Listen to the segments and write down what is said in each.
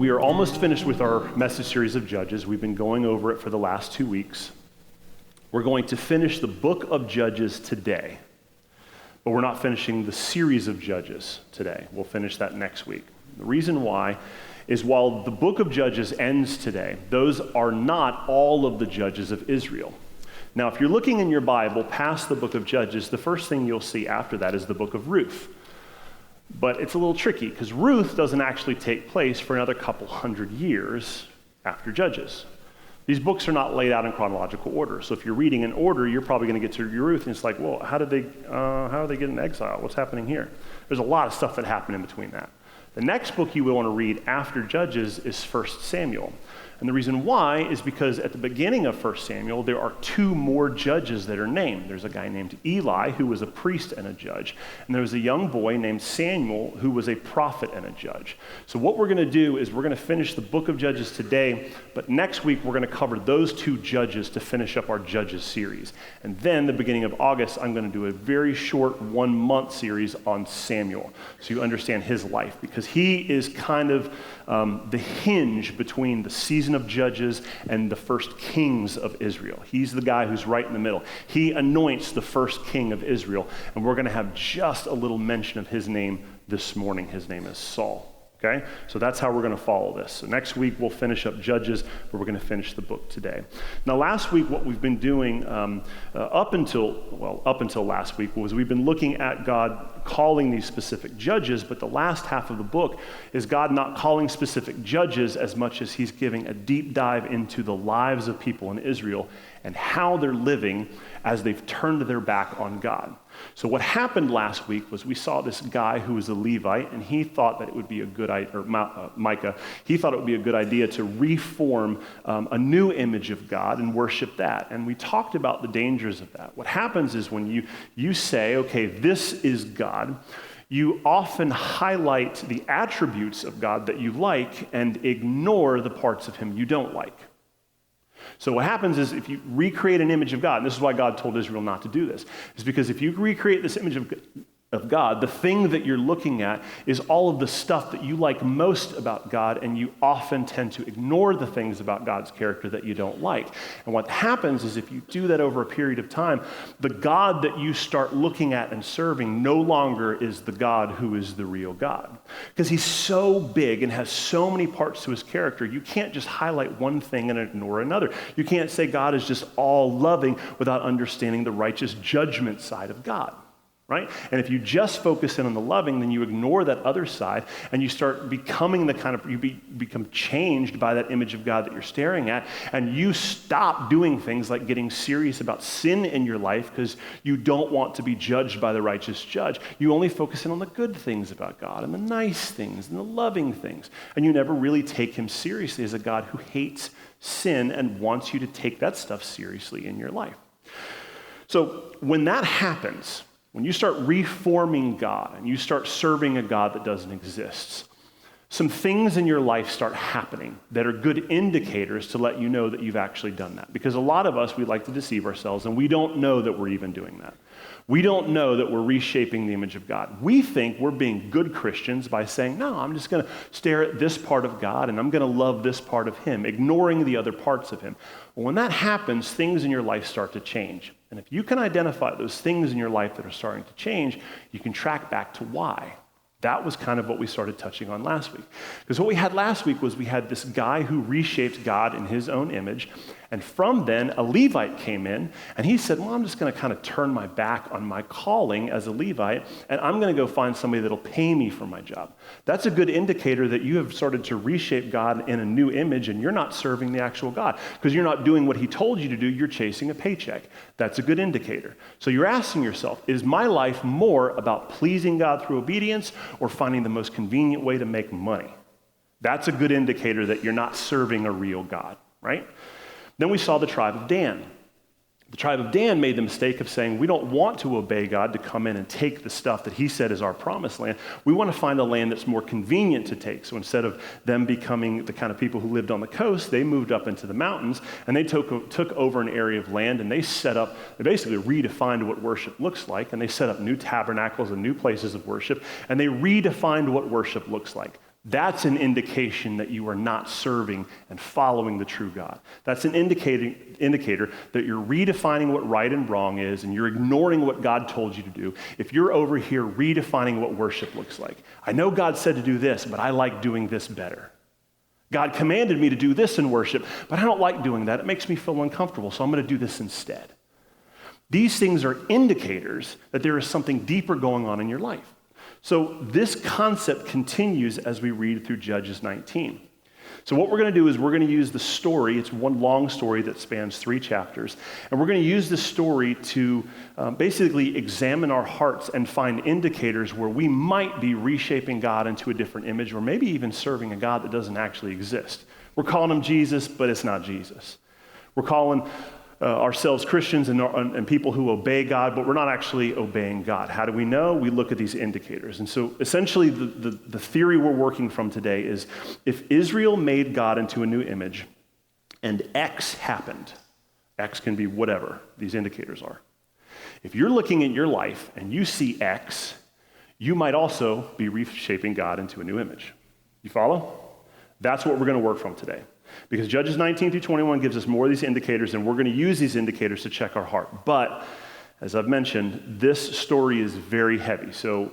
We are almost finished with our message series of Judges. We've been going over it for the last 2 weeks. We're going to finish the book of Judges today, but we're not finishing the series of Judges today. We'll finish that next week. The reason why is while the book of Judges ends today, those are not all of the judges of Israel. Now, if you're looking in your Bible past the book of Judges, the first thing you'll see after that is the book of Ruth. But it's a little tricky because Ruth doesn't actually take place for another couple hundred years after Judges. These books are not laid out in chronological order. So if you're reading in order, you're probably going to get to Ruth and it's like, well, how did they get in exile? What's happening here? There's a lot of stuff that happened in between that. The next book you will want to read after Judges is 1 Samuel. And the reason why is because at the beginning of 1 Samuel, there are 2 more judges that are named. There's a guy named Eli, who was a priest and a judge. And there was a young boy named Samuel, who was a prophet and a judge. So what we're going to do is we're going to finish the book of Judges today, but next week we're going to cover those 2 judges to finish up our Judges series. And then the beginning of August, I'm going to do a very short 1-month series on Samuel, so you understand his life, because he is kind of the hinge between the season of Judges and the first kings of Israel. He's the guy who's right in the middle. He anoints the first king of Israel, and we're going to have just a little mention of his name this morning. His name is Saul. Okay? So that's how we're going to follow this. So next week we'll finish up Judges, but we're going to finish the book today. Now last week what we've been doing up until last week was we've been looking at God calling these specific judges, but the last half of the book is God not calling specific judges as much as he's giving a deep dive into the lives of people in Israel and how they're living as they've turned their back on God. So what happened last week was we saw this guy who was a Levite, and he thought that it would be a good idea, Micah, he thought it would be a good idea to reform a new image of God and worship that. And we talked about the dangers of that. What happens is when you say, okay, this is God, you often highlight the attributes of God that you like and ignore the parts of him you don't like. So what happens is if you recreate an image of God, and this is why God told Israel not to do this, is because if you recreate this image of God, the thing that you're looking at is all of the stuff that you like most about God, and you often tend to ignore the things about God's character that you don't like. And what happens is if you do that over a period of time, the God that you start looking at and serving no longer is the God who is the real God. Because he's so big and has so many parts to his character, you can't just highlight one thing and ignore another. You can't say God is just all loving without understanding the righteous judgment side of God. Right? And if you just focus in on the loving, then you ignore that other side, and you start becoming become changed by that image of God that you're staring at, and you stop doing things like getting serious about sin in your life because you don't want to be judged by the righteous judge. You only focus in on the good things about God and the nice things and the loving things, and you never really take him seriously as a God who hates sin and wants you to take that stuff seriously in your life. So when that happens, when you start reforming God and you start serving a God that doesn't exist, some things in your life start happening that are good indicators to let you know that you've actually done that. Because a lot of us, we like to deceive ourselves, and we don't know that we're even doing that. We don't know that we're reshaping the image of God. We think we're being good Christians by saying, no, I'm just going to stare at this part of God and I'm going to love this part of him, ignoring the other parts of him. Well, when that happens, things in your life start to change. And if you can identify those things in your life that are starting to change, you can track back to why. That was kind of what we started touching on last week. Because what we had last week was we had this guy who reshaped God in his own image. And from then, a Levite came in, and he said, well, I'm just going to kind of turn my back on my calling as a Levite, and I'm going to go find somebody that'll pay me for my job. That's a good indicator that you have started to reshape God in a new image, and you're not serving the actual God. Because you're not doing what he told you to do, you're chasing a paycheck. That's a good indicator. So you're asking yourself, is my life more about pleasing God through obedience or finding the most convenient way to make money? That's a good indicator that you're not serving a real God, right? Then we saw the tribe of Dan. The tribe of Dan made the mistake of saying, we don't want to obey God to come in and take the stuff that he said is our promised land. We want to find a land that's more convenient to take. So instead of them becoming the kind of people who lived on the coast, they moved up into the mountains, and they took over an area of land, and they basically redefined what worship looks like, and they set up new tabernacles and new places of worship, and they redefined what worship looks like. that's an indication that you are not serving and following the true God. That's an indicator that you're redefining what right and wrong is, and you're ignoring what God told you to do. If you're over here redefining what worship looks like, I know God said to do this, but I like doing this better. God commanded me to do this in worship, but I don't like doing that. It makes me feel uncomfortable, so I'm going to do this instead. These things are indicators that there is something deeper going on in your life. So this concept continues as we read through Judges 19. So what we're going to do is we're going to use the story. It's one long story that spans 3 chapters. And we're going to use this story to basically examine our hearts and find indicators where we might be reshaping God into a different image, or maybe even serving a God that doesn't actually exist. We're calling him Jesus, but it's not Jesus. We're calling ourselves Christians and people who obey God, but we're not actually obeying God. How do we know? We look at these indicators. And so essentially the theory we're working from today is if Israel made God into a new image and X happened, X can be whatever these indicators are. If you're looking at your life and you see X, you might also be reshaping God into a new image. You follow? That's what we're going to work from today. Because Judges 19 through 21 gives us more of these indicators, and we're going to use these indicators to check our heart. But, as I've mentioned, this story is very heavy. So,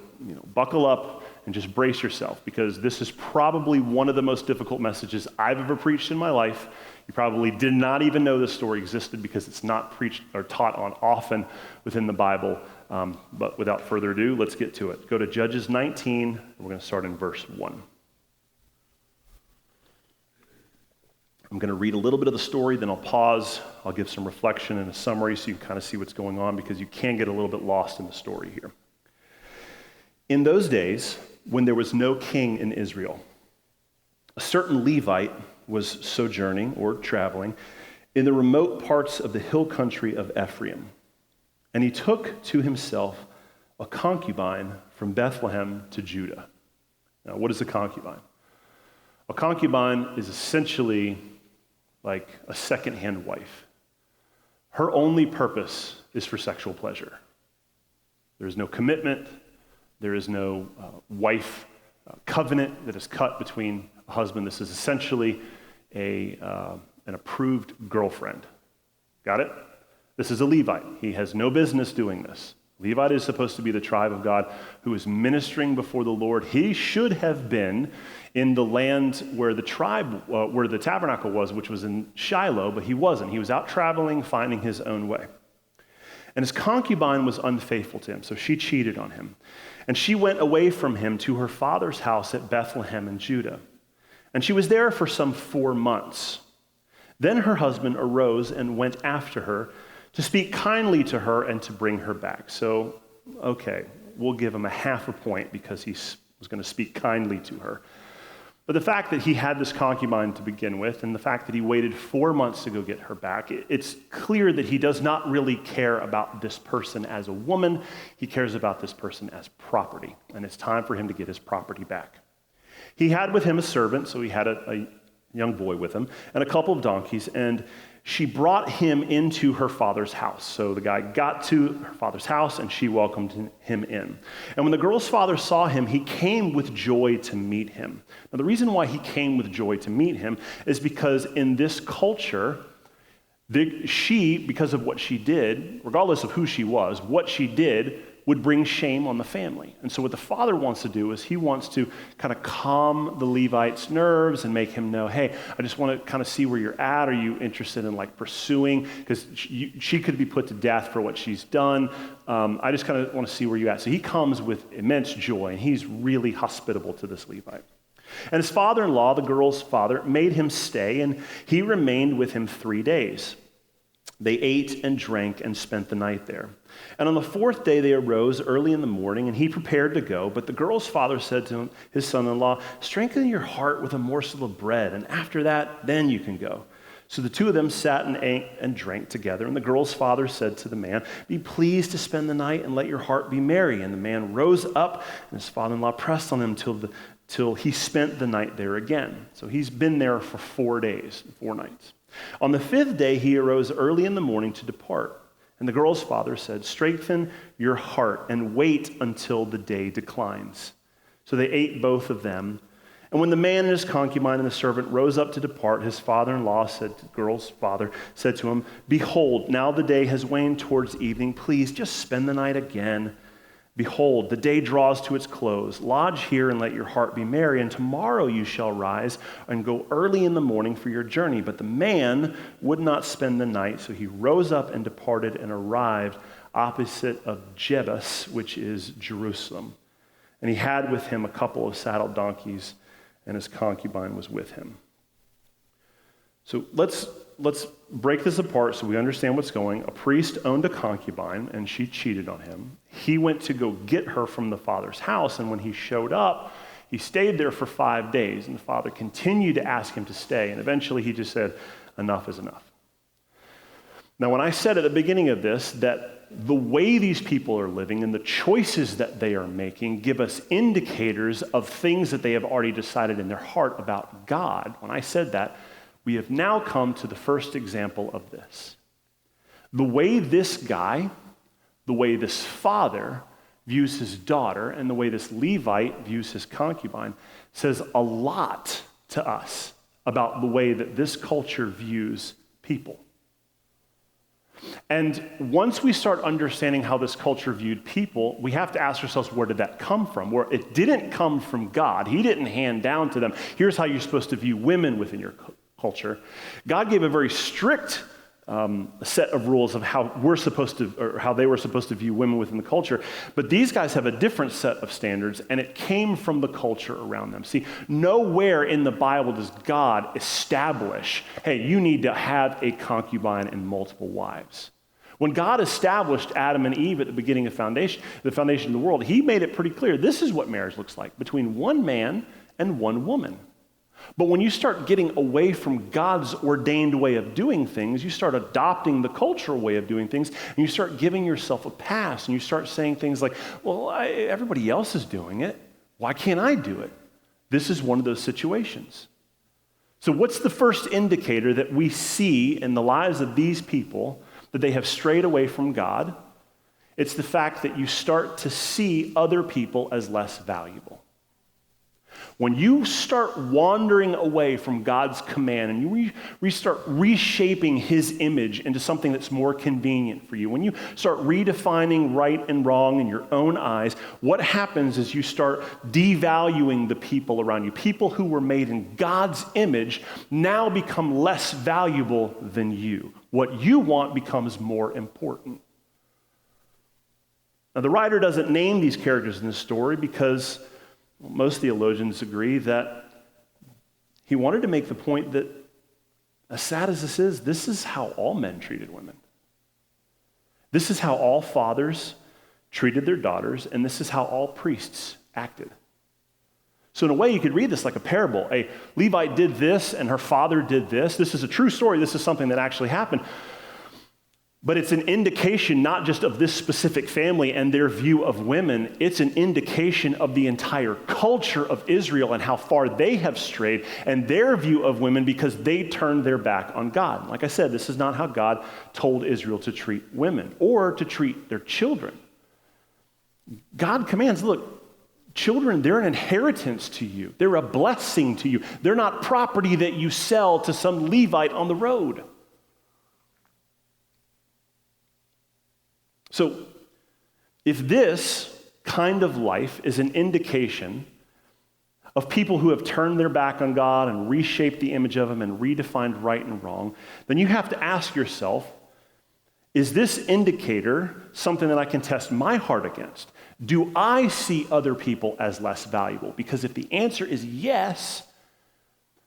buckle up and just brace yourself, because this is probably one of the most difficult messages I've ever preached in my life. You probably did not even know this story existed because it's not preached or taught on often within the Bible. But without further ado, let's get to it. Go to Judges 19, and we're going to start in verse 1. I'm going to read a little bit of the story, then I'll pause. I'll give some reflection and a summary so you can kind of see what's going on, because you can get a little bit lost in the story here. In those days, when there was no king in Israel, a certain Levite was sojourning or traveling in the remote parts of the hill country of Ephraim. And he took to himself a concubine from Bethlehem to Judah. Now, what is a concubine? A concubine is essentially like a second-hand wife. Her only purpose is for sexual pleasure. There is no commitment. There is no wife covenant that is cut between a husband. This is essentially an approved girlfriend. Got it? This is a Levite. He has no business doing this. Levite is supposed to be the tribe of God who is ministering before the Lord. He should have been in the land where the tabernacle was, which was in Shiloh, but he wasn't. He was out traveling, finding his own way. And his concubine was unfaithful to him, so she cheated on him. And she went away from him to her father's house at Bethlehem in Judah. And she was there for some 4 months. Then her husband arose and went after her to speak kindly to her and to bring her back. So, okay, we'll give him a half a point because he was going to speak kindly to her. But the fact that he had this concubine to begin with, and the fact that he waited 4 months to go get her back, it's clear that he does not really care about this person as a woman. He cares about this person as property, and it's time for him to get his property back. He had with him a servant, so he had a young boy with him, and a couple of donkeys, and she brought him into her father's house. So the guy got to her father's house, and she welcomed him in. And when the girl's father saw him, he came with joy to meet him. Now, the reason why he came with joy to meet him is because in this culture, she, because of what she did, regardless of who she was, what she did would bring shame on the family. And so what the father wants to do is he wants to kind of calm the Levite's nerves and make him know, hey, I just want to kind of see where you're at. Are you interested in like pursuing? Because she could be put to death for what she's done. I just kind of want to see where you're at. So he comes with immense joy, and he's really hospitable to this Levite. And his father-in-law, the girl's father, made him stay, and he remained with him 3 days. They ate and drank and spent the night there. And on the 4th day they arose early in the morning, and he prepared to go. But the girl's father said to him, his son-in-law, strengthen your heart with a morsel of bread, and after that, then you can go. So the two of them sat and ate and drank together. And the girl's father said to the man, be pleased to spend the night and let your heart be merry. And the man rose up, and his father-in-law pressed on him till he spent the night there again. So he's been there for 4 days, 4 nights. On the 5th day, he arose early in the morning to depart. And the girl's father said, strengthen your heart and wait until the day declines. So they ate both of them. And when the man and his concubine and the servant rose up to depart, his father-in-law said to the girl's father, said to him, "Behold, now the day has waned towards evening. Please just spend the night again. Behold, the day draws to its close. Lodge here and let your heart be merry, and tomorrow you shall rise and go early in the morning for your journey." But the man would not spend the night, so he rose up and departed and arrived opposite of Jebus, which is Jerusalem. And he had with him a couple of saddled donkeys, and his concubine was with him. So let's break this apart so we understand what's going. A priest owned a concubine, and she cheated on him. He went to go get her from the father's house, and when he showed up, he stayed there for 5 days, and the father continued to ask him to stay, and eventually he just said, "Enough is enough." Now, when I said at the beginning of this that the way these people are living and the choices that they are making give us indicators of things that they have already decided in their heart about God, when I said that, we have now come to the first example of this. The way this guy, the way this father views his daughter, and the way this Levite views his concubine says a lot to us about the way that this culture views people. And once we start understanding how this culture viewed people, we have to ask ourselves, where did that come from? Where it didn't come from God. He didn't hand down to them, here's how you're supposed to view women within your culture. God gave a very strict set of rules of how we're supposed to, or how they were supposed to view women within the culture. But these guys have a different set of standards, and it came from the culture around them. See, nowhere in the Bible does God establish, hey, you need to have a concubine and multiple wives. When God established Adam and Eve at the beginning of the foundation of the world, he made it pretty clear, this is what marriage looks like, between one man and one woman. But when you start getting away from God's ordained way of doing things, you start adopting the cultural way of doing things, and you start giving yourself a pass, and you start saying things like, well, everybody else is doing it. Why can't I do it? This is one of those situations. So what's the first indicator that we see in the lives of these people that they have strayed away from God? It's the fact that you start to see other people as less valuable. When you start wandering away from God's command and you start reshaping his image into something that's more convenient for you, when you start redefining right and wrong in your own eyes, what happens is you start devaluing the people around you. People who were made in God's image now become less valuable than you. What you want becomes more important. Now, the writer doesn't name these characters in this story because most theologians agree that he wanted to make the point that, as sad as this is how all men treated women. This is how all fathers treated their daughters, and this is how all priests acted. So in a way, you could read this like a parable. A Levite did this, and her father did this. This is a true story. This is something that actually happened. But it's an indication not just of this specific family and their view of women, it's an indication of the entire culture of Israel and how far they have strayed and their view of women because they turned their back on God. Like I said, this is not how God told Israel to treat women or to treat their children. God commands, look, children, they're an inheritance to you. They're a blessing to you. They're not property that you sell to some Levite on the road. So, if this kind of life is an indication of people who have turned their back on God and reshaped the image of him and redefined right and wrong, then you have to ask yourself, is this indicator something that I can test my heart against? Do I see other people as less valuable? Because if the answer is yes,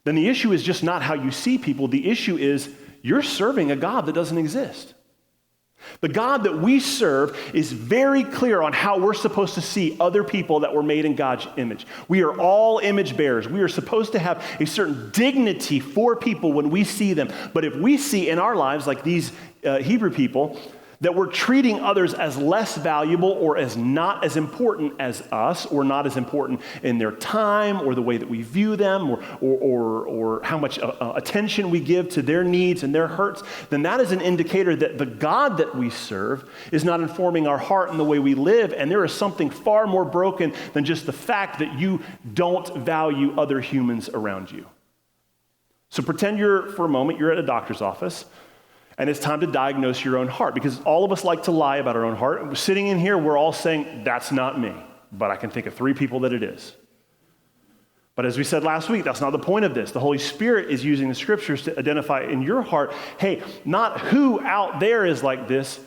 then the issue is just not how you see people. The issue is you're serving a God that doesn't exist. The God that we serve is very clear on how we're supposed to see other people that were made in God's image. We are all image bearers. We are supposed to have a certain dignity for people when we see them. But if we see in our lives, like these Hebrew people, that we're treating others as less valuable or as not as important as us, or not as important in their time or the way that we view them, or how much attention we give to their needs and their hurts, then that is an indicator that the God that we serve is not informing our heart and the way we live, and there is something far more broken than just the fact that you don't value other humans around you. So pretend for a moment, you're at a doctor's office, and it's time to diagnose your own heart, because all of us like to lie about our own heart. And we're sitting in here, we're all saying, that's not me, but I can think of 3 people that it is. But as we said last week, that's not the point of this. The Holy Spirit is using the scriptures to identify in your heart, hey, not who out there is like this,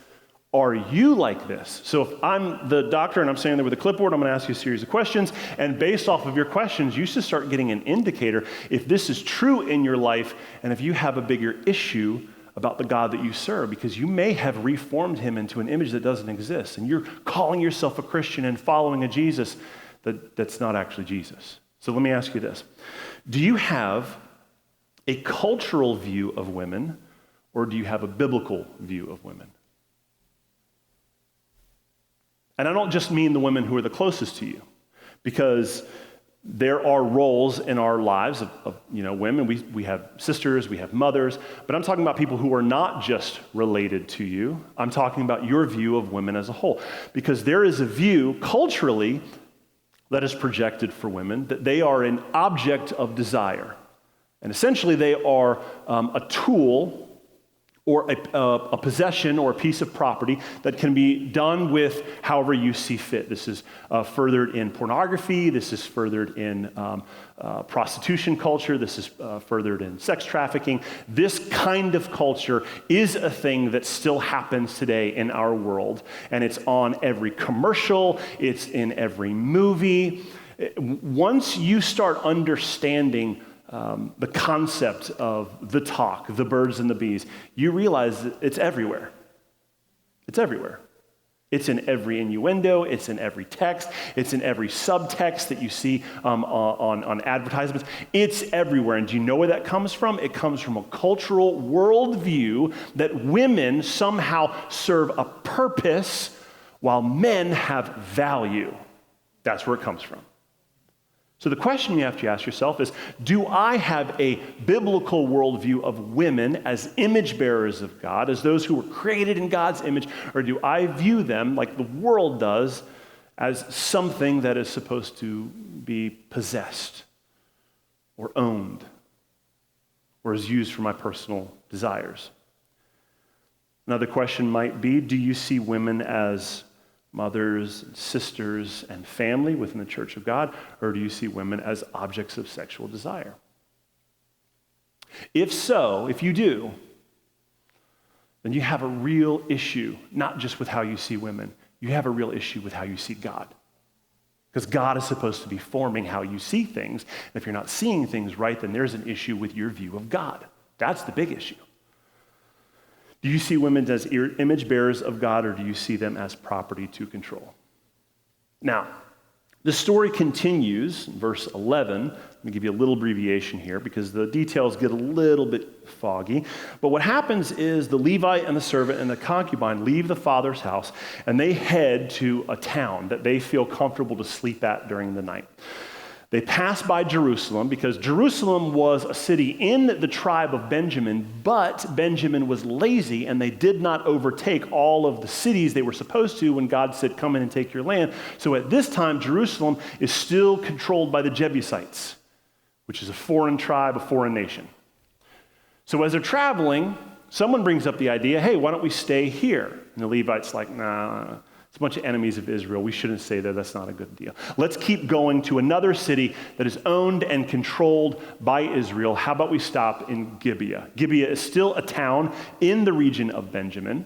are you like this? So if I'm the doctor and I'm standing there with a clipboard, I'm going to ask you a series of questions, and based off of your questions, you should start getting an indicator if this is true in your life, and if you have a bigger issue about the God that you serve, because you may have reformed him into an image that doesn't exist, and you're calling yourself a Christian and following a Jesus that's not actually Jesus. So let me ask you this. Do you have a cultural view of women, or do you have a biblical view of women? And I don't just mean the women who are the closest to you, because there are roles in our lives of women. We have sisters, we have mothers, but I'm talking about people who are not just related to you. I'm talking about your view of women as a whole, because there is a view culturally that is projected for women that they are an object of desire. And essentially they are a tool or a possession or a piece of property that can be done with however you see fit. This is furthered in pornography. This is furthered in prostitution culture. This is furthered in sex trafficking. This kind of culture is a thing that still happens today in our world, and it's on every commercial. It's in every movie. Once you start understanding the concept of the talk, the birds and the bees, you realize that it's everywhere. It's everywhere. It's in every innuendo. It's in every text. It's in every subtext that you see on advertisements. It's everywhere. And do you know where that comes from? It comes from a cultural worldview that women somehow serve a purpose while men have value. That's where it comes from. So the question you have to ask yourself is, do I have a biblical worldview of women as image bearers of God, as those who were created in God's image, or do I view them, like the world does, as something that is supposed to be possessed or owned or is used for my personal desires? Another question might be, do you see women as mothers, and sisters, and family within the church of God, or do you see women as objects of sexual desire? If so, if you do, then you have a real issue, not just with how you see women, you have a real issue with how you see God. Because God is supposed to be forming how you see things, and if you're not seeing things right, then there's an issue with your view of God. That's the big issue. Do you see women as image bearers of God, or do you see them as property to control? Now, the story continues in verse 11. Let me give you a little abbreviation here because the details get a little bit foggy. But what happens is the Levite and the servant and the concubine leave the father's house, and they head to a town that they feel comfortable to sleep at during the night. They pass by Jerusalem because Jerusalem was a city in the tribe of Benjamin, but Benjamin was lazy and they did not overtake all of the cities they were supposed to when God said, come in and take your land. So at this time, Jerusalem is still controlled by the Jebusites, which is a foreign tribe, a foreign nation. So as they're traveling, someone brings up the idea, hey, why don't we stay here? And the Levite's like, nah. It's a bunch of enemies of Israel. We shouldn't stay there. That's not a good deal. Let's keep going to another city that is owned and controlled by Israel. How about we stop in Gibeah? Gibeah is still a town in the region of Benjamin,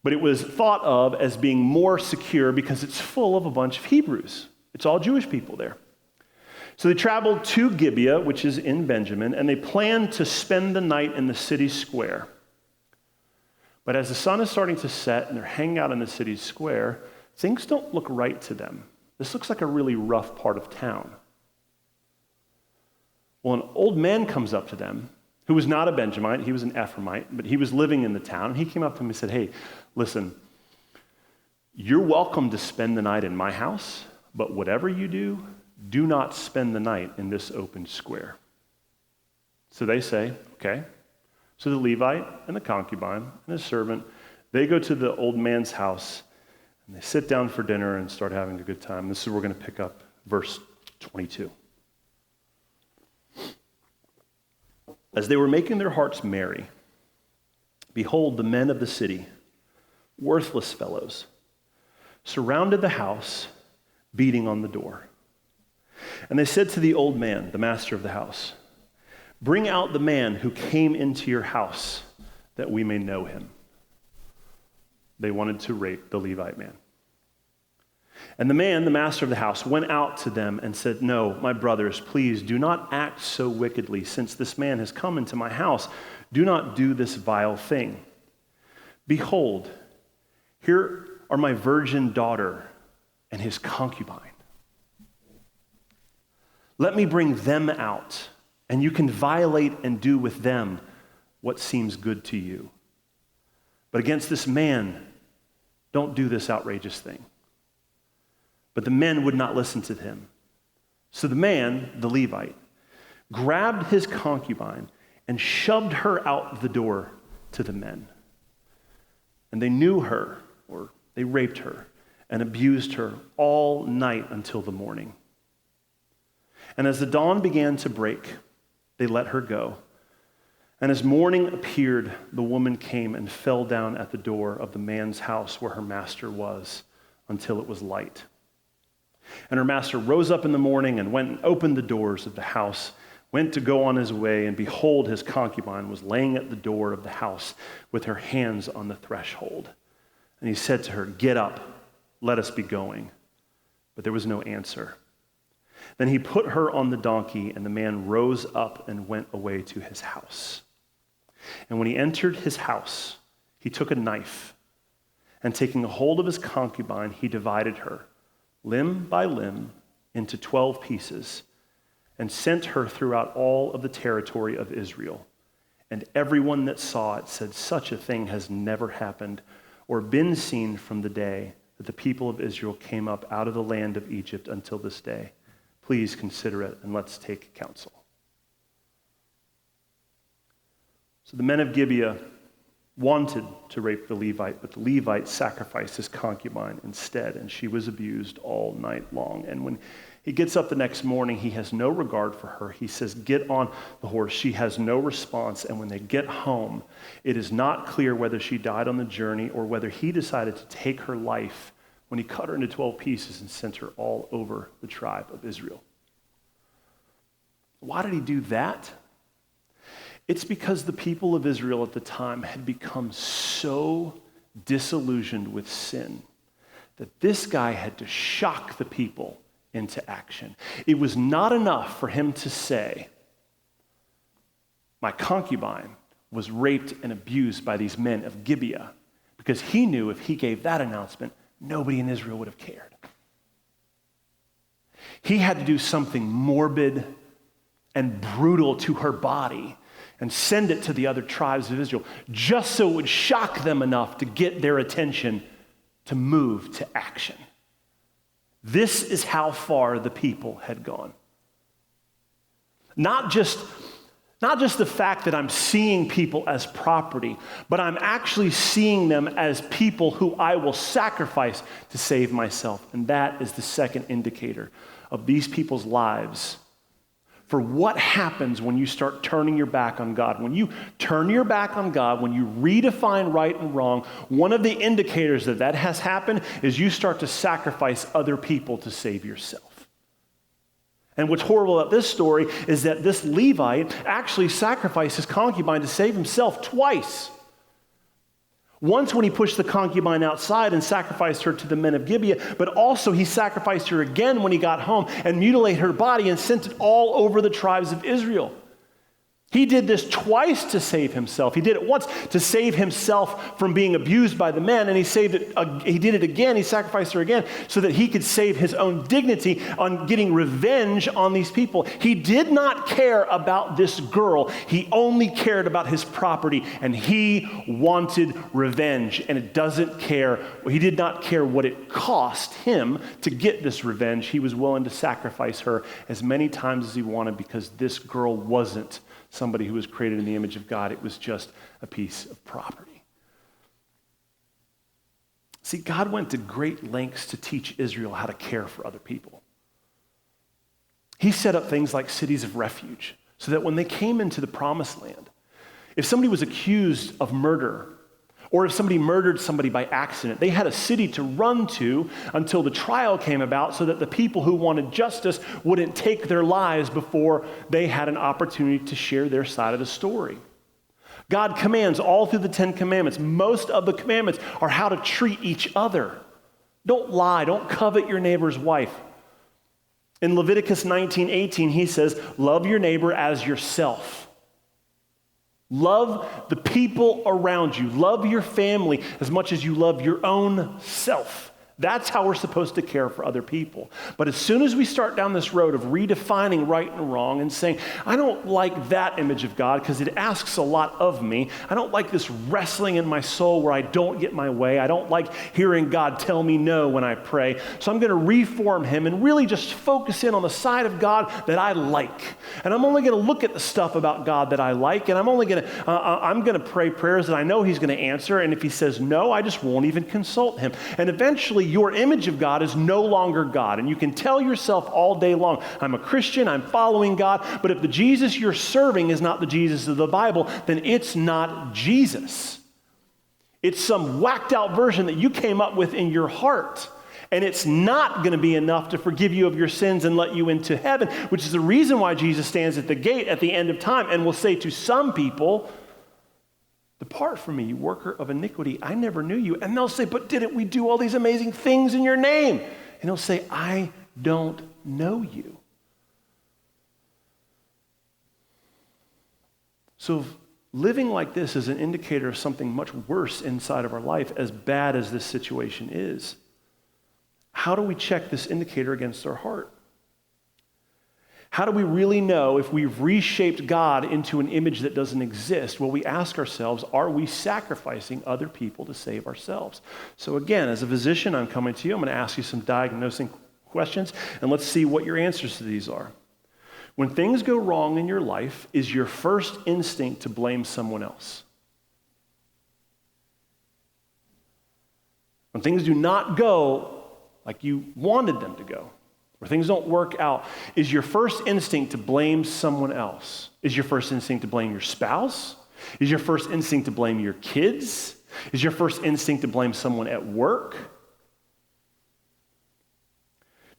but it was thought of as being more secure because it's full of a bunch of Hebrews. It's all Jewish people there. So they traveled to Gibeah, which is in Benjamin, and they planned to spend the night in the city square. But as the sun is starting to set and they're hanging out in the city square, things don't look right to them. This looks like a really rough part of town. Well, an old man comes up to them who was not a Benjamite, he was an Ephraimite, but he was living in the town, and he came up to him and said, hey, listen, you're welcome to spend the night in my house, but whatever you do, do not spend the night in this open square. So they say, okay. So the Levite and the concubine and his servant, they go to the old man's house, and they sit down for dinner and start having a good time. This is where we're going to pick up verse 22. As they were making their hearts merry, behold, the men of the city, worthless fellows, surrounded the house, beating on the door. And they said to the old man, the master of the house, bring out the man who came into your house, that we may know him. They wanted to rape the Levite man. And the man, the master of the house, went out to them and said, no, my brothers, please do not act so wickedly. Since this man has come into my house, do not do this vile thing. Behold, here are my virgin daughter and his concubine. Let me bring them out, and you can violate and do with them what seems good to you. But against this man, don't do this outrageous thing. But the men would not listen to him. So the man, the Levite, grabbed his concubine and shoved her out the door to the men. And they knew her, or they raped her, and abused her all night until the morning. And as the dawn began to break, they let her go. And as morning appeared, the woman came and fell down at the door of the man's house where her master was until it was light. And her master rose up in the morning and went and opened the doors of the house, went to go on his way, and behold, his concubine was laying at the door of the house with her hands on the threshold. And he said to her, get up, let us be going. But there was no answer. Then he put her on the donkey, and the man rose up and went away to his house. And when he entered his house, he took a knife, and taking a hold of his concubine, he divided her, limb by limb, into 12 pieces, and sent her throughout all of the territory of Israel. And everyone that saw it said, such a thing has never happened or been seen from the day that the people of Israel came up out of the land of Egypt until this day. Please consider it, and let's take counsel. So the men of Gibeah wanted to rape the Levite, but the Levite sacrificed his concubine instead, and she was abused all night long. And when he gets up the next morning, he has no regard for her. He says, get on the horse. She has no response, and when they get home, it is not clear whether she died on the journey or whether he decided to take her life when he cut her into 12 pieces and sent her all over the tribe of Israel. Why did he do that? It's because the people of Israel at the time had become so disillusioned with sin that this guy had to shock the people into action. It was not enough for him to say, my concubine was raped and abused by these men of Gibeah, because he knew if he gave that announcement, nobody in Israel would have cared. He had to do something morbid and brutal to her body and send it to the other tribes of Israel, just so it would shock them enough to get their attention to move to action. This is how far the people had gone. Not just the fact that I'm seeing people as property, but I'm actually seeing them as people who I will sacrifice to save myself. And that is the second indicator of these people's lives for what happens when you start turning your back on God. When you turn your back on God, when you redefine right and wrong, one of the indicators that that has happened is you start to sacrifice other people to save yourself. And what's horrible about this story is that this Levite actually sacrificed his concubine to save himself twice. Once when he pushed the concubine outside and sacrificed her to the men of Gibeah, but also he sacrificed her again when he got home and mutilated her body and sent it all over the tribes of Israel. He did this twice to save himself. He did it once to save himself from being abused by the men, and he did it again, he sacrificed her again, so that he could save his own dignity on getting revenge on these people. He did not care about this girl. He only cared about his property, and he wanted revenge. And he did not care what it cost him to get this revenge. He was willing to sacrifice her as many times as he wanted, because this girl wasn't somebody who was created in the image of God. It was just a piece of property. See, God went to great lengths to teach Israel how to care for other people. He set up things like cities of refuge so that when they came into the promised land, if somebody was accused of murder, or if somebody murdered somebody by accident, they had a city to run to until the trial came about, so that the people who wanted justice wouldn't take their lives before they had an opportunity to share their side of the story. God commands all through the 10 Commandments. Most of the commandments are how to treat each other. Don't lie. Don't covet your neighbor's wife. In Leviticus 19:18, he says, love your neighbor as yourself. Love the people around you. Love your family as much as you love your own self. That's how we're supposed to care for other people. But as soon as we start down this road of redefining right and wrong and saying, I don't like that image of God because it asks a lot of me. I don't like this wrestling in my soul where I don't get my way. I don't like hearing God tell me no when I pray. So I'm going to reform him and really just focus in on the side of God that I like. And I'm only going to look at the stuff about God that I like. And I'm going to pray prayers that I know he's going to answer. And if he says no, I just won't even consult him. And eventually, your image of God is no longer God. And you can tell yourself all day long, I'm a Christian, I'm following God, but if the Jesus you're serving is not the Jesus of the Bible, then it's not Jesus. It's some whacked out version that you came up with in your heart. And it's not going to be enough to forgive you of your sins and let you into heaven, which is the reason why Jesus stands at the gate at the end of time and will say to some people, depart from me, you worker of iniquity. I never knew you. And they'll say, but didn't we do all these amazing things in your name? And he'll say, I don't know you. So living like this is an indicator of something much worse inside of our life, as bad as this situation is. How do we check this indicator against our heart? How do we really know if we've reshaped God into an image that doesn't exist? Well, we ask ourselves, are we sacrificing other people to save ourselves? So again, as a physician, I'm coming to you. I'm going to ask you some diagnosing questions, and let's see what your answers to these are. When things go wrong in your life, is your first instinct to blame someone else? When things do not go like you wanted them to go, where things don't work out, is your first instinct to blame someone else? Is your first instinct to blame your spouse? Is your first instinct to blame your kids? Is your first instinct to blame someone at work?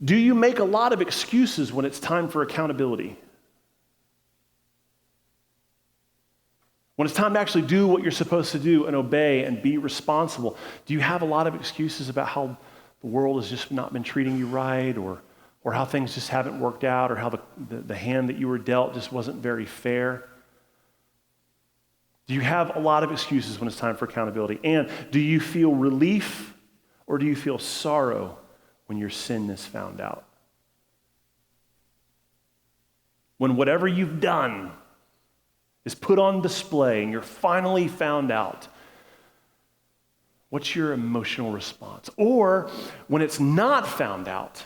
Do you make a lot of excuses when it's time for accountability? When it's time to actually do what you're supposed to do and obey and be responsible, do you have a lot of excuses about how the world has just not been treating you right, or how things just haven't worked out, or how the hand that you were dealt just wasn't very fair? Do you have a lot of excuses when it's time for accountability? And do you feel relief, or do you feel sorrow when your sin is found out? When whatever you've done is put on display and you're finally found out, what's your emotional response? Or when it's not found out,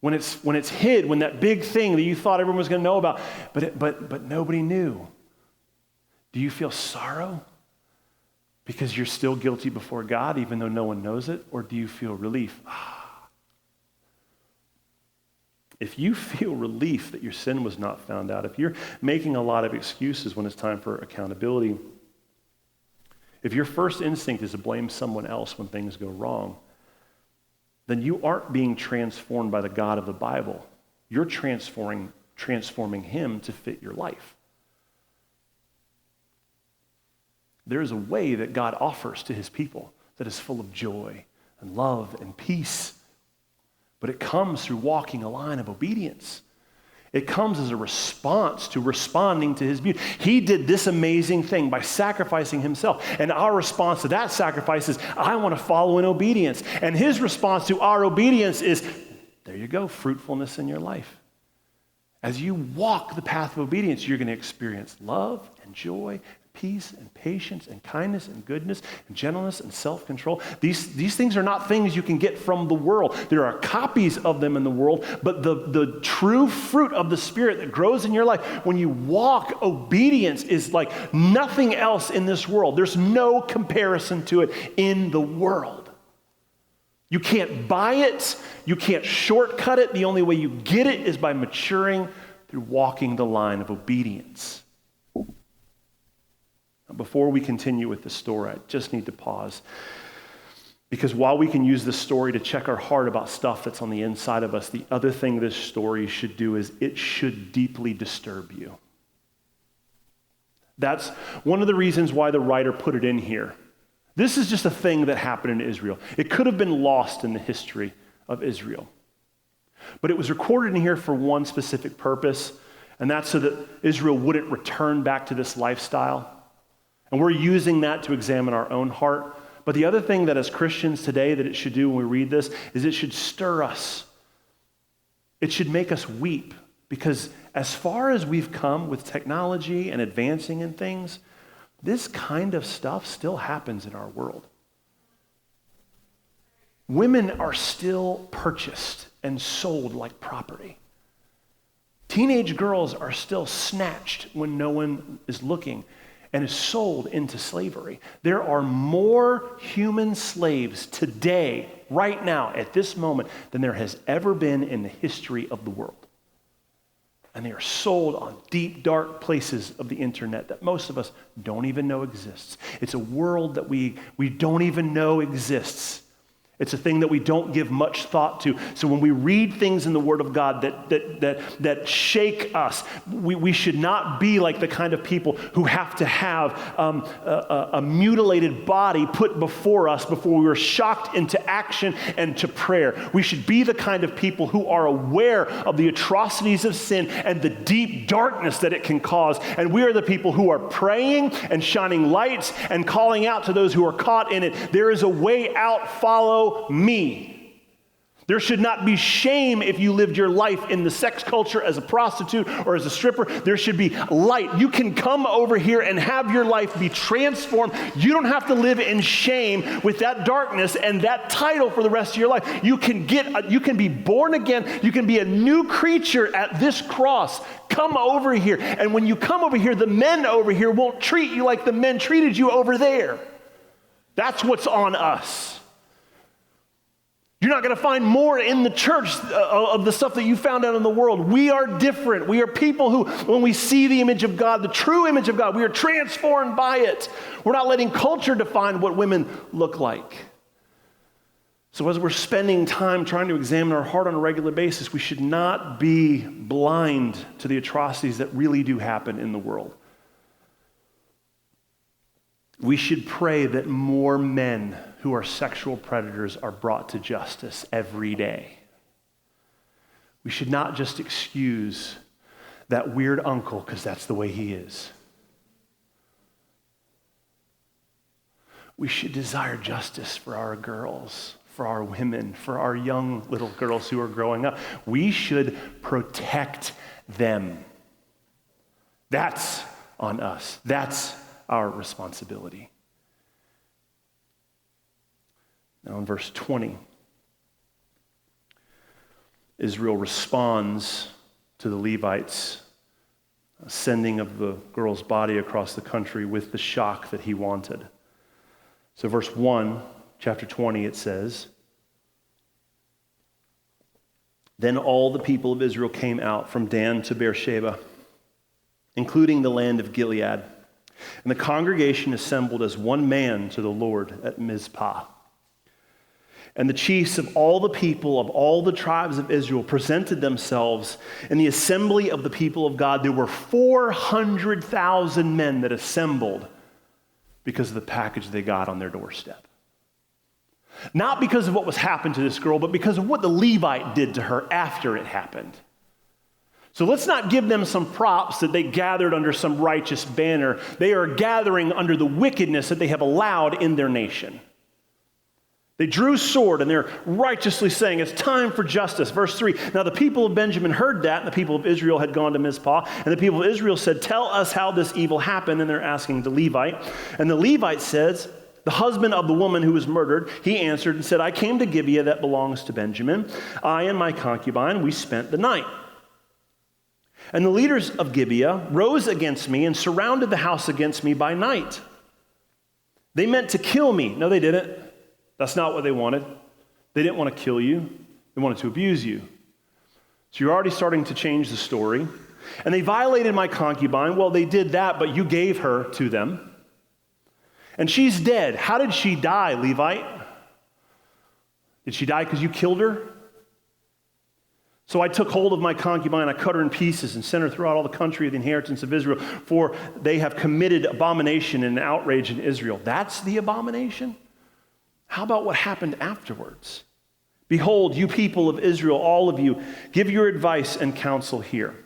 when it's hid, when that big thing that you thought everyone was going to know about, but nobody knew, do you feel sorrow because you're still guilty before God even though no one knows it? Or do you feel relief? If you feel relief that your sin was not found out, if you're making a lot of excuses when it's time for accountability, if your first instinct is to blame someone else when things go wrong, then you aren't being transformed by the God of the Bible. You're transforming him to fit your life. There is a way that God offers to his people that is full of joy and love and peace. But it comes through walking a line of obedience. It comes as a response to responding to his beauty. He did this amazing thing by sacrificing himself. And our response to that sacrifice is, I want to follow in obedience. And his response to our obedience is, there you go, fruitfulness in your life. As you walk the path of obedience, you're going to experience love and joy, peace and patience and kindness and goodness and gentleness and self-control. These things are not things you can get from the world. There are copies of them in the world, but the true fruit of the Spirit that grows in your life when you walk obedience is like nothing else in this world. There's no comparison to it in the world. You can't buy it. You can't shortcut it. The only way you get it is by maturing through walking the line of obedience. Before we continue with the story, I just need to pause. Because while we can use this story to check our heart about stuff that's on the inside of us, the other thing this story should do is it should deeply disturb you. That's one of the reasons why the writer put it in here. This is just a thing that happened in Israel. It could have been lost in the history of Israel. But it was recorded in here for one specific purpose, and that's so that Israel wouldn't return back to this lifestyle. And we're using that to examine our own heart. But the other thing that as Christians today that it should do when we read this is it should stir us. It should make us weep. Because as far as we've come with technology and advancing in things, this kind of stuff still happens in our world. Women are still purchased and sold like property. Teenage girls are still snatched when no one is looking and is sold into slavery. There are more human slaves today, right now, at this moment, than there has ever been in the history of the world. And they are sold on deep, dark places of the internet that most of us don't even know exists. It's a world that we don't even know exists. It's a thing that we don't give much thought to. So when we read things in the Word of God that shake us, we should not be like the kind of people who have to have a mutilated body put before us before we are shocked into action and to prayer. We should be the kind of people who are aware of the atrocities of sin and the deep darkness that it can cause. And we are the people who are praying and shining lights and calling out to those who are caught in it. There is a way out, follow me. There should not be shame if you lived your life in the sex culture as a prostitute or as a stripper. There should be light. You can come over here and have your life be transformed. You don't have to live in shame with that darkness and that title for the rest of your life. You can be born again. You can be a new creature at this cross. Come over here. And when you come over here, the men over here won't treat you like the men treated you over there. That's what's on us. You're not going to find more in the church of the stuff that you found out in the world. We are different. We are people who, when we see the image of God, the true image of God, we are transformed by it. We're not letting culture define what women look like. So as we're spending time trying to examine our heart on a regular basis, we should not be blind to the atrocities that really do happen in the world. We should pray that more men who are sexual predators are brought to justice every day. We should not just excuse that weird uncle because that's the way he is. We should desire justice for our girls, for our women, for our young little girls who are growing up. We should protect them. That's on us. That's our responsibility. Now in verse 20, Israel responds to the Levites' sending of the girl's body across the country with the shock that he wanted. So verse 1, chapter 20, it says, "Then all the people of Israel came out from Dan to Beersheba, including the land of Gilead. And the congregation assembled as one man to the Lord at Mizpah. And the chiefs of all the people of all the tribes of Israel presented themselves in the assembly of the people of God. There were 400,000 men that assembled because of the package they got on their doorstep. Not because of what was happened to this girl, but because of what the Levite did to her after it happened. So let's not give them some props that they gathered under some righteous banner. They are gathering under the wickedness that they have allowed in their nation. They drew sword and they're righteously saying, it's time for justice. Verse 3, now the people of Benjamin heard that, and the people of Israel had gone to Mizpah, and the people of Israel said, tell us how this evil happened, and they're asking the Levite. And the Levite says, the husband of the woman who was murdered, he answered and said, I came to Gibeah that belongs to Benjamin. I and my concubine, we spent the night. And the leaders of Gibeah rose against me and surrounded the house against me by night. They meant to kill me. No, they didn't. That's not what they wanted. They didn't want to kill you. They wanted to abuse you. So you're already starting to change the story. And they violated my concubine. Well, they did that, but you gave her to them. And she's dead. How did she die, Levite? Did she die because you killed her? So I took hold of my concubine, I cut her in pieces and sent her throughout all the country of the inheritance of Israel, for they have committed abomination and outrage in Israel. That's the abomination? How about what happened afterwards? Behold, you people of Israel, all of you, give your advice and counsel here.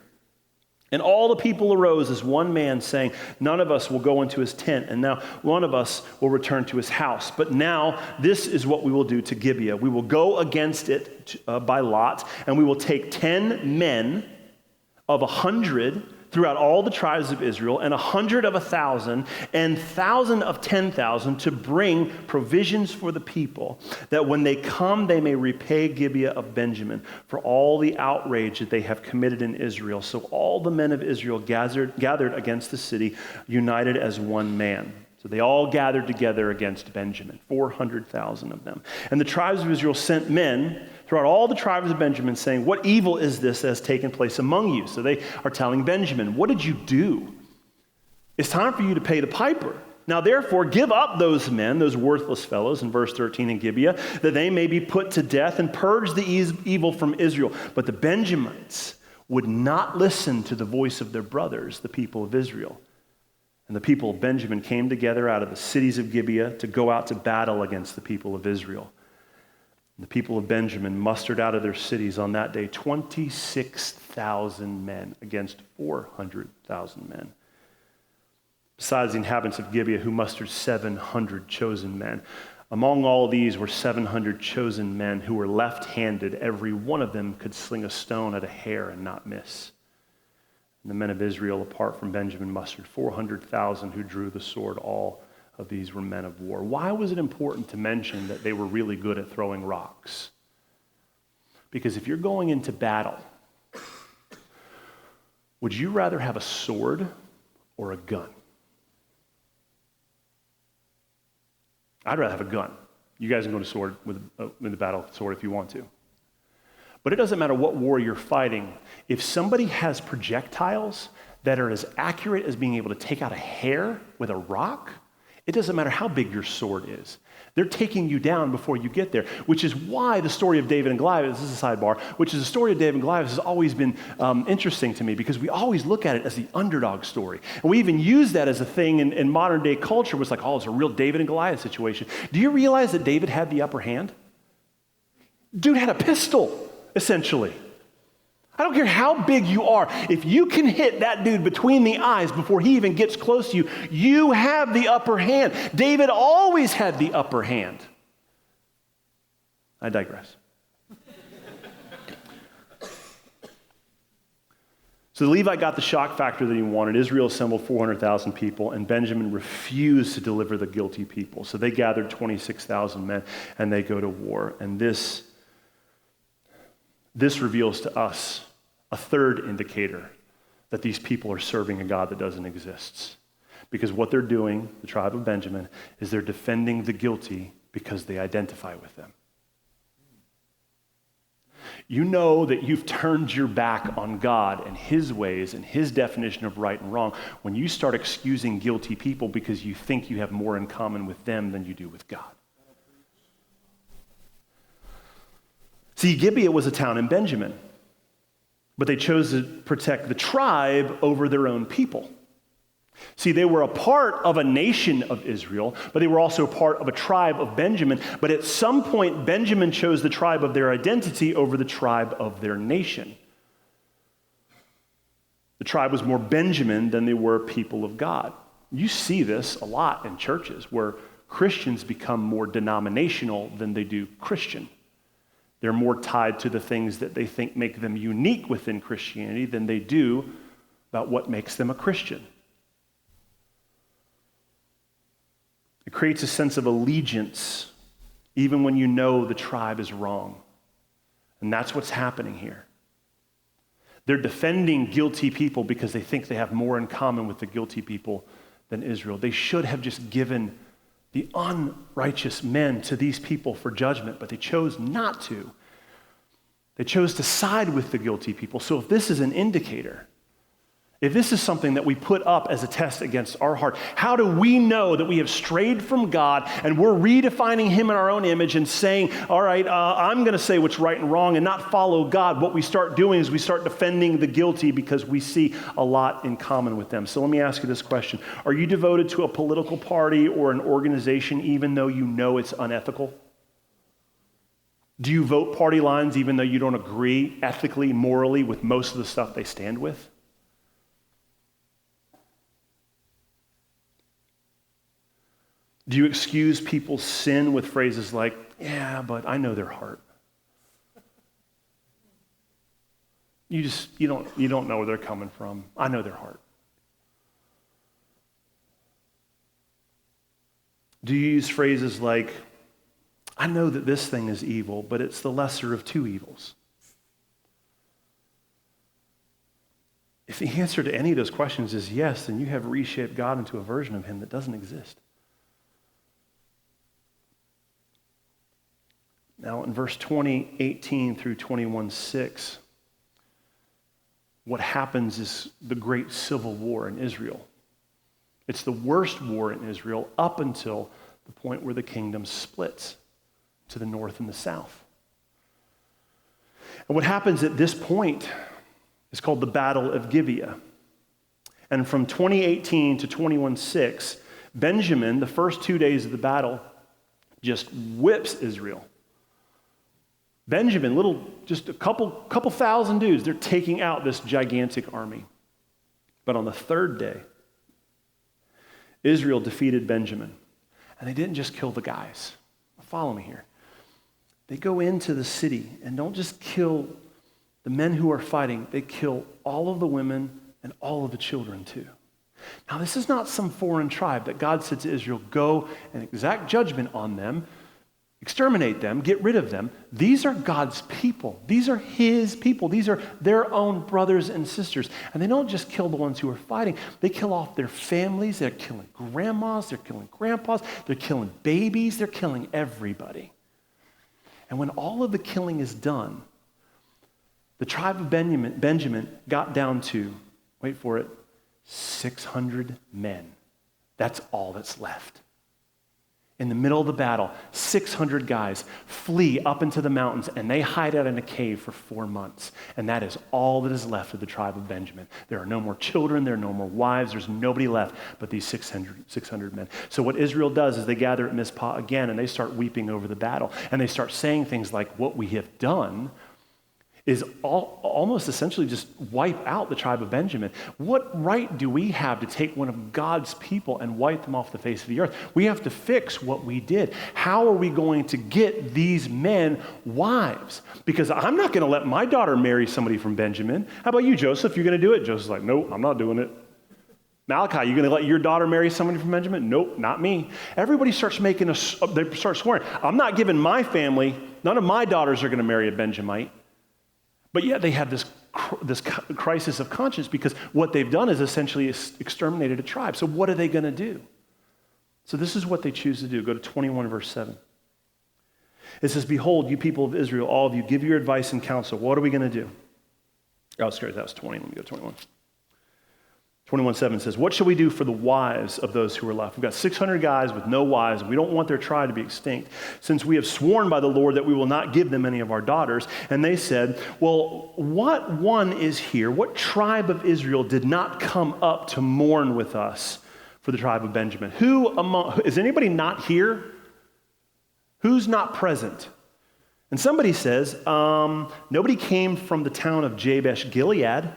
And all the people arose as one man, saying, none of us will go into his tent, and now one of us will return to his house. But now this is what we will do to Gibeah. We will go against it by lot, and we will take 10 men of 100 throughout all the tribes of Israel, and 100 of 1,000, and 1,000 of 10,000 to bring provisions for the people, that when they come, they may repay Gibeah of Benjamin for all the outrage that they have committed in Israel. So all the men of Israel gathered against the city, united as one man. So they all gathered together against Benjamin, 400,000 of them. And the tribes of Israel sent men throughout all the tribes of Benjamin, saying, what evil is this that has taken place among you? So they are telling Benjamin, what did you do? It's time for you to pay the piper. Now therefore, give up those men, those worthless fellows, in verse 13 in Gibeah, that they may be put to death, and purge the evil from Israel. But the Benjamites would not listen to the voice of their brothers, the people of Israel. And the people of Benjamin came together out of the cities of Gibeah to go out to battle against the people of Israel. And the people of Benjamin mustered out of their cities on that day 26,000 men against 400,000 men. Besides the inhabitants of Gibeah, who mustered 700 chosen men. Among all these were 700 chosen men who were left-handed. Every one of them could sling a stone at a hair and not miss. And the men of Israel, apart from Benjamin, mustered 400,000 who drew the sword. All of these were men of war. Why was it important to mention that they were really good at throwing rocks? Because if you're going into battle, would you rather have a sword or a gun? I'd rather have a gun. You guys can go to sword with the battle sword if you want to. But it doesn't matter what war you're fighting. If somebody has projectiles that are as accurate as being able to take out a hair with a rock, it doesn't matter how big your sword is. They're taking you down before you get there, which is why the story of David and Goliath, this is a sidebar, which is the story of David and Goliath has always been interesting to me, because we always look at it as the underdog story. And we even use that as a thing in modern day culture, where it's like, oh, it's a real David and Goliath situation. Do you realize that David had the upper hand? Dude had a pistol, essentially. I don't care how big you are. If you can hit that dude between the eyes before he even gets close to you, you have the upper hand. David always had the upper hand. I digress. So the Levite got the shock factor that he wanted. Israel assembled 400,000 people, and Benjamin refused to deliver the guilty people. So they gathered 26,000 men, and they go to war. And this reveals to us a third indicator that these people are serving a God that doesn't exist. Because what they're doing, the tribe of Benjamin, is they're defending the guilty because they identify with them. You know that you've turned your back on God and his ways and his definition of right and wrong when you start excusing guilty people because you think you have more in common with them than you do with God. See, Gibeah was a town in Benjamin, but they chose to protect the tribe over their own people. See, they were a part of a nation of Israel, but they were also part of a tribe of Benjamin. But at some point, Benjamin chose the tribe of their identity over the tribe of their nation. The tribe was more Benjamin than they were people of God. You see this a lot in churches where Christians become more denominational than they do Christian. They're more tied to the things that they think make them unique within Christianity than they do about what makes them a Christian. It creates a sense of allegiance even when you know the tribe is wrong. And that's what's happening here. They're defending guilty people because they think they have more in common with the guilty people than Israel. They should have just given the unrighteous men to these people for judgment, but they chose not to. They chose to side with the guilty people. So if this is an indicator, if this is something that we put up as a test against our heart, how do we know that we have strayed from God and we're redefining him in our own image and saying, all right, I'm going to say what's right and wrong and not follow God? What we start doing is we start defending the guilty because we see a lot in common with them. So let me ask you this question. Are you devoted to a political party or an organization even though you know it's unethical? Do you vote party lines even though you don't agree ethically, morally with most of the stuff they stand with? Do you excuse people's sin with phrases like, yeah, but I know their heart? You don't know where they're coming from. I know their heart. Do you use phrases like, I know that this thing is evil, but it's the lesser of two evils? If the answer to any of those questions is yes, then you have reshaped God into a version of him that doesn't exist. Now, in verse 20:18 through 21:6, what happens is the great civil war in Israel. It's the worst war in Israel up until the point where the kingdom splits to the north and the south. And what happens at this point is called the Battle of Gibeah. And from 20:18 to 21:6, Benjamin, the first 2 days of the battle, just whips Israel. Benjamin, just a couple thousand dudes, they're taking out this gigantic army. But on the third day, Israel defeated Benjamin. And they didn't just kill the guys. Follow me here. They go into the city and don't just kill the men who are fighting, they kill all of the women and all of the children too. Now, this is not some foreign tribe that God said to Israel, go and exact judgment on them, exterminate them, get rid of them. These are God's people. These are his people. These are their own brothers and sisters. And they don't just kill the ones who are fighting. They kill off their families. They're killing grandmas. They're killing grandpas. They're killing babies. They're killing everybody. And when all of the killing is done, the tribe of Benjamin got down to, wait for it, 600 men. That's all that's left. In the middle of the battle, 600 guys flee up into the mountains and they hide out in a cave for 4 months. And that is all that is left of the tribe of Benjamin. There are no more children, there are no more wives, there's nobody left but these 600 men. So what Israel does is they gather at Mizpah again and they start weeping over the battle. And they start saying things like, what we have done is almost essentially just wipe out the tribe of Benjamin. What right do we have to take one of God's people and wipe them off the face of the earth? We have to fix what we did. How are we going to get these men wives? Because I'm not going to let my daughter marry somebody from Benjamin. How about you, Joseph? You're going to do it? Joseph's like, nope, I'm not doing it. Malachi, you going to let your daughter marry somebody from Benjamin? Nope, not me. Everybody starts they start swearing. I'm not giving my family, none of my daughters are going to marry a Benjamite. But yet they have this crisis of conscience because what they've done is essentially exterminated a tribe. So what are they going to do? So this is what they choose to do. Go to 21 verse 7. It says, behold, you people of Israel, all of you, give your advice and counsel. What are we going to do? Oh, sorry, that was 20. Let me go to 21. 21:7 says, what shall we do for the wives of those who are left? We've got 600 guys with no wives, and we don't want their tribe to be extinct, since we have sworn by the Lord that we will not give them any of our daughters. And they said, well, what one is here? What tribe of Israel did not come up to mourn with us for the tribe of Benjamin? Is anybody not here? Who's not present? And somebody says, nobody came from the town of Jabesh Gilead.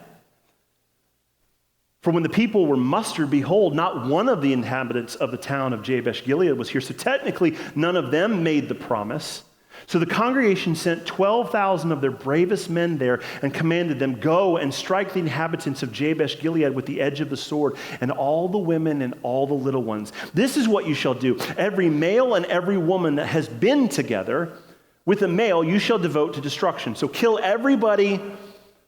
For when the people were mustered, behold, not one of the inhabitants of the town of Jabesh-Gilead was here. So technically, none of them made the promise. So the congregation sent 12,000 of their bravest men there and commanded them, go and strike the inhabitants of Jabesh-Gilead with the edge of the sword, and all the women and all the little ones. This is what you shall do. Every male and every woman that has been together with a male you shall devote to destruction. So kill everybody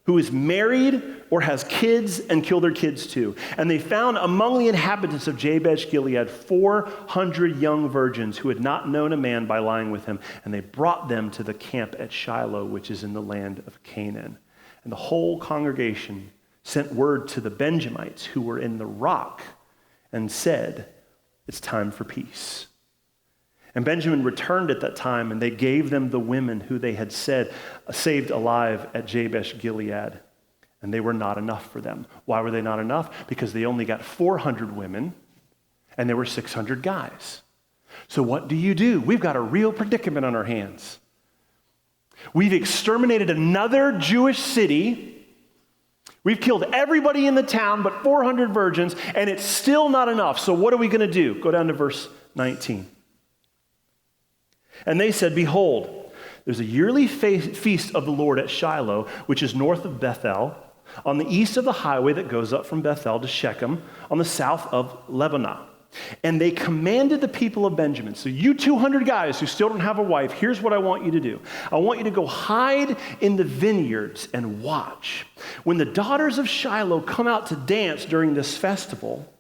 who is married or has kids, and kill their kids too. And they found among the inhabitants of Jabesh-Gilead 400 young virgins who had not known a man by lying with him, and they brought them to the camp at Shiloh, which is in the land of Canaan. And the whole congregation sent word to the Benjamites who were in the rock and said, it's time for peace. And Benjamin returned at that time, and they gave them the women who they had said saved alive at Jabesh-Gilead. And they were not enough for them. Why were they not enough? Because they only got 400 women, and there were 600 guys. So what do? We've got a real predicament on our hands. We've exterminated another Jewish city. We've killed everybody in the town but 400 virgins, and it's still not enough. So what are we going to do? Go down to verse 19. And they said, behold, there's a yearly feast of the Lord at Shiloh, which is north of Bethel, on the east of the highway that goes up from Bethel to Shechem, on the south of Lebanon. And they commanded the people of Benjamin, so you 200 guys who still don't have a wife, here's what I want you to do. I want you to go hide in the vineyards and watch. When the daughters of Shiloh come out to dance during this festival,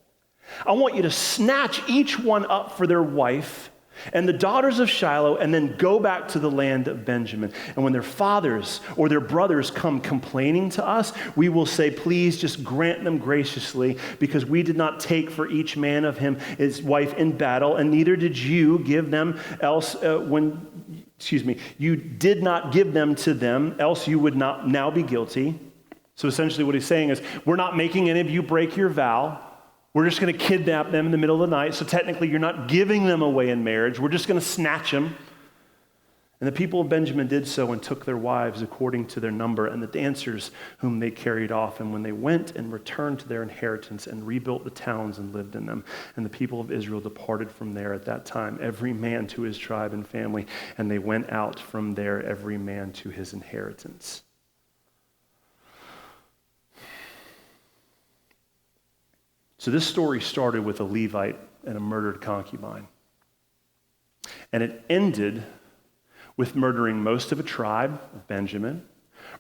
I want you to snatch each one up for their wife and the daughters of Shiloh, and then go back to the land of Benjamin. And when their fathers or their brothers come complaining to us, we will say, please just grant them graciously, because we did not take for each man of him his wife in battle, and neither did you give them else you did not give them to them, else you would not now be guilty. So essentially what he's saying is, we're not making any of you break your vow. We're just going to kidnap them in the middle of the night. So technically, you're not giving them away in marriage. We're just going to snatch them. And the people of Benjamin did so and took their wives according to their number and the dancers whom they carried off. And when they went and returned to their inheritance and rebuilt the towns and lived in them, and the people of Israel departed from there at that time, every man to his tribe and family, and they went out from there, every man to his inheritance. So this story started with a Levite and a murdered concubine. And it ended with murdering most of a tribe of Benjamin,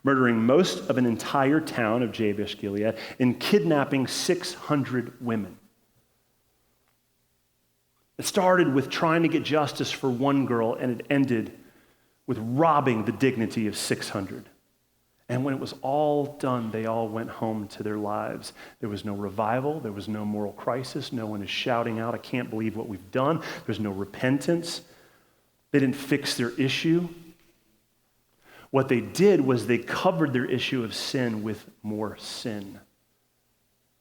murdering most of an entire town of Jabesh-Gilead, and kidnapping 600 women. It started with trying to get justice for one girl, and it ended with robbing the dignity of 600. And when it was all done, they all went home to their lives. There was no revival. There was no moral crisis. No one is shouting out, I can't believe what we've done. There's no repentance. They didn't fix their issue. What they did was they covered their issue of sin with more sin.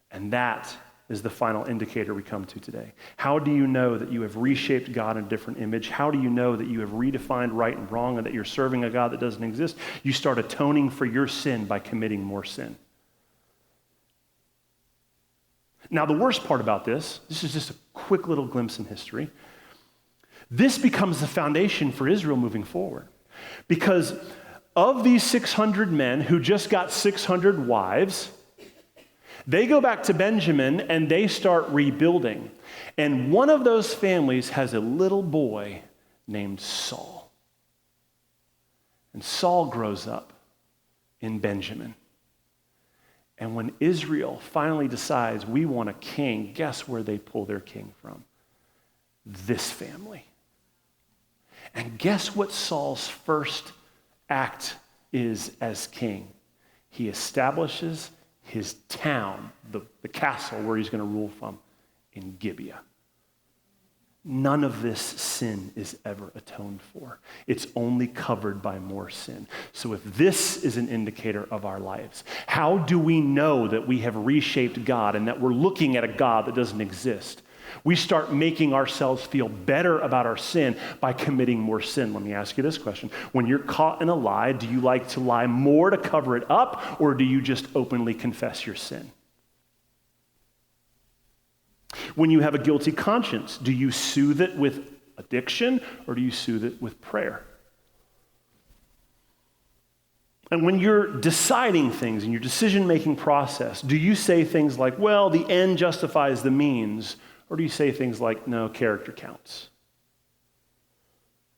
And that is the final indicator we come to today. How do you know that you have reshaped God in a different image? How do you know that you have redefined right and wrong and that you're serving a God that doesn't exist? You start atoning for your sin by committing more sin. Now, the worst part about this is just a quick little glimpse in history. This becomes the foundation for Israel moving forward. Because of these 600 men who just got 600 wives, they go back to Benjamin and they start rebuilding. And one of those families has a little boy named Saul. And Saul grows up in Benjamin. And when Israel finally decides we want a king, guess where they pull their king from? This family. And guess what Saul's first act is as king? He establishes his town, the castle where he's going to rule from, in Gibeah. None of this sin is ever atoned for. It's only covered by more sin. So if this is an indicator of our lives, how do we know that we have reshaped God and that we're looking at a God that doesn't exist? We start making ourselves feel better about our sin by committing more sin. Let me ask you this question. When you're caught in a lie, do you like to lie more to cover it up, or do you just openly confess your sin? When you have a guilty conscience, do you soothe it with addiction or do you soothe it with prayer? And when you're deciding things in your decision-making process, do you say things like, well, the end justifies the means, or do you say things like, no, character counts?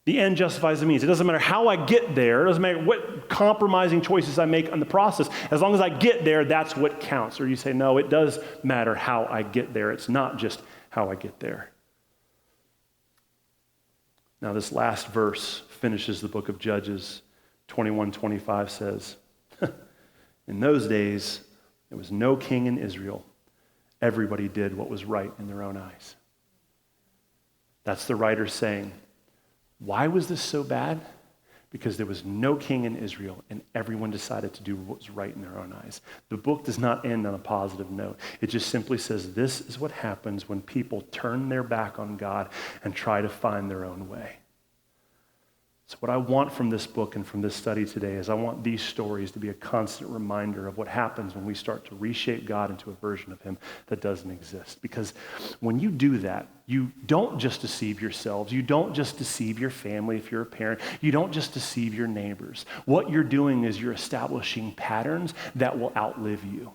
The end justifies the means. It doesn't matter how I get there. It doesn't matter what compromising choices I make in the process. As long as I get there, that's what counts. Or you say, no, it does matter how I get there. It's not just how I get there. Now, this last verse finishes the book of Judges. 21:25 says, in those days, there was no king in Israel. Everybody did what was right in their own eyes. That's the writer saying, why was this so bad? Because there was no king in Israel and everyone decided to do what was right in their own eyes. The book does not end on a positive note. It just simply says this is what happens when people turn their back on God and try to find their own way. So what I want from this book and from this study today is I want these stories to be a constant reminder of what happens when we start to reshape God into a version of him that doesn't exist. Because when you do that, you don't just deceive yourselves. You don't just deceive your family if you're a parent. You don't just deceive your neighbors. What you're doing is you're establishing patterns that will outlive you.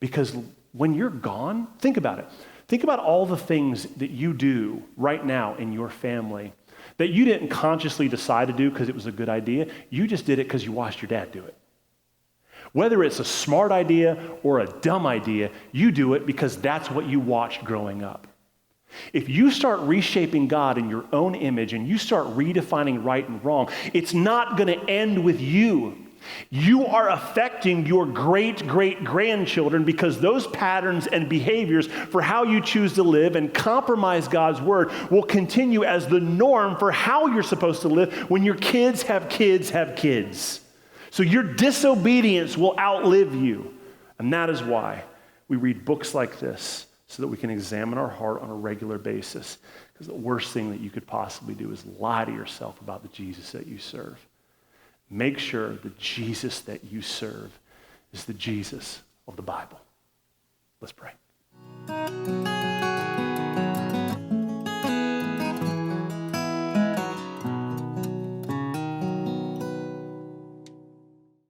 Because when you're gone, think about it. Think about all the things that you do right now in your family that you didn't consciously decide to do because it was a good idea. You just did it because you watched your dad do it. Whether it's a smart idea or a dumb idea, you do it because that's what you watched growing up. If you start reshaping God in your own image and you start redefining right and wrong, it's not going to end with you. You are affecting your great-great-grandchildren because those patterns and behaviors for how you choose to live and compromise God's word will continue as the norm for how you're supposed to live when your kids have kids have kids. So your disobedience will outlive you. And that is why we read books like this so that we can examine our heart on a regular basis. Because the worst thing that you could possibly do is lie to yourself about the Jesus that you serve. Make sure the Jesus that you serve is the Jesus of the Bible. Let's pray.